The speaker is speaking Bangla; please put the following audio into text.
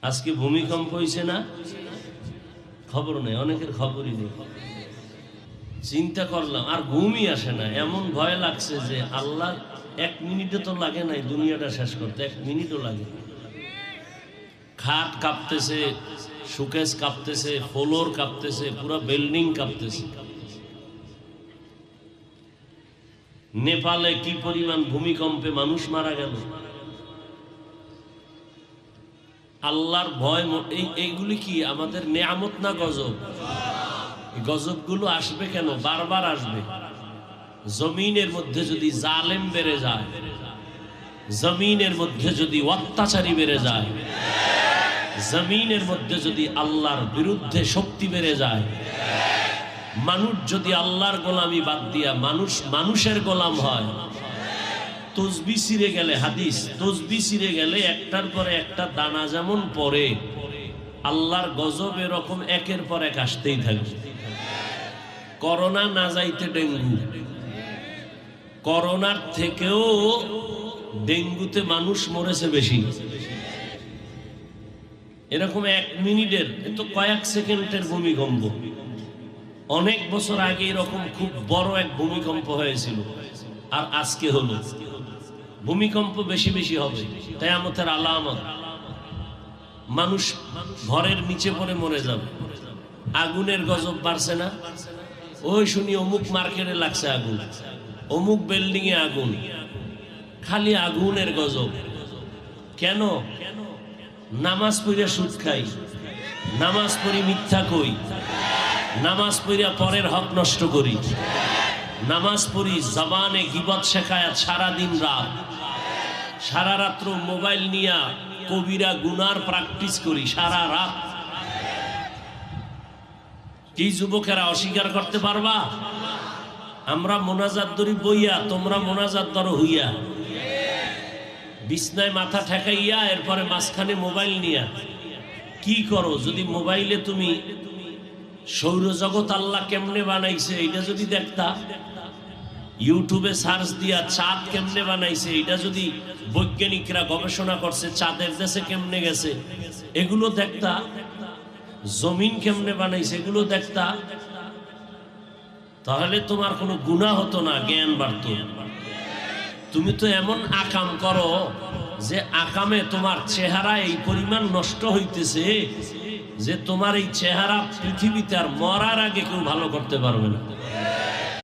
আজকে ভূমিকম্প হয়েছে না? খবর নেই, অনেকের খবরই নেই। চিন্তা করলাম আর ঘুমই আসে না, এমন ভয় লাগছে যে আল্লাহ 1 মিনিটও তো লাগে নাই দুনিয়াটা শেষ করতে, 1 মিনিটও লাগে। খাট কাঁপতেছে, শোকেস কাঁপতেছে, ফ্লোর কাঁপতেছে, পুরো বিল্ডিং কাঁপতেছে। নেপালে কি পরিমাণ ভূমিকম্পে মানুষ মারা গেল। আল্লাহর ভয়, এইগুলি কি আমাদের নেয়ামত না গজব? গজবগুলো আসবে কেন? বারবার আসবে। জমিনের মধ্যে যদি জালেম বেড়ে যায়, জমিনের মধ্যে যদি অত্যাচারী বেড়ে যায়, জমিনের মধ্যে যদি আল্লাহর বিরুদ্ধে শক্তি বেড়ে যায়, মানুষ যদি আল্লাহর গোলামি বাদ দিয়া মানুষের গোলাম হয়, তসবিহ ছিঁড়ে গেলে, হাদিস, তসবিহ ছিঁড়ে গেলে একটার পরে একটা দানা যেমন পড়ে, আল্লাহর গজব এরকম একের পর এক আসতেই থাকবে। করোনা না যাইতে ডেঙ্গু, করোনার থেকেও ডেঙ্গুতে মানুষ মরেছে বেশি। এরকম 1 মিনিটের, তো কয়েক সেকেন্ডের ভূমিকম্প। অনেক বছর আগে এরকম খুব বড় এক ভূমিকম্প হয়েছিল, আর আজকে হলো। ভূমিকম্প বেশি বেশি হবে, কিয়ামতের আলামত। মানুষ ঘরের নিচে পড়ে মরে যাবে। আগুনের গজব বাড়ছে না? ওই শুনি অমুক মার্কেটে লাগছে আগুন, অমুক বিল্ডিং এ আগুন, খালি আগুনের গজব। কেন? নামাজ পড়িয়া সুদ খাই, নামাজ পড়ি মিথ্যা কই, নামাজ পড়িয়া পরের হক নষ্ট করি, নামাজ পড়ি জবানে গীবত শেখায় সারাদিন রাত, সারা রাত্র মোবাইল নিয়া কবিরা গুনার প্র্যাকটিস করি সারা রাত। কি যুবকেরা অস্বীকার করতে পারবা? আমরা মোনাজাত ধরি বইয়া, তোমরা মোনাজাত ধরো হইয়া, বিছনায় মাথা ঠেকাইয়া, এরপরে মাঝখানে মোবাইল নিয়া কি করো? যদি মোবাইলে তুমি সৌরজগৎ আল্লাহ কেমনে বানাইছে এটা যদি দেখতা, ইউটিউবে সার্চ দিয়া চাঁদ কেমনে বানাইছে এটা যদি বৈজ্ঞানিকরা গবেষণা করছে, চাঁদের দেশে কেমনে গেছে এগুলো দেখতা, জমিন কেমনে বানাইছে এগুলো দেখতা, তাহলে তোমার কোনো গুনাহ হতো না, জ্ঞান বাড়তো। তুমি তো এমন আকাম করো যে আকামে তোমার চেহারা এই পরিমাণ নষ্ট হইতেছে যে তোমার এই চেহারা পৃথিবীতে আর মরার আগে কেউ ভালো করতে পারবে না।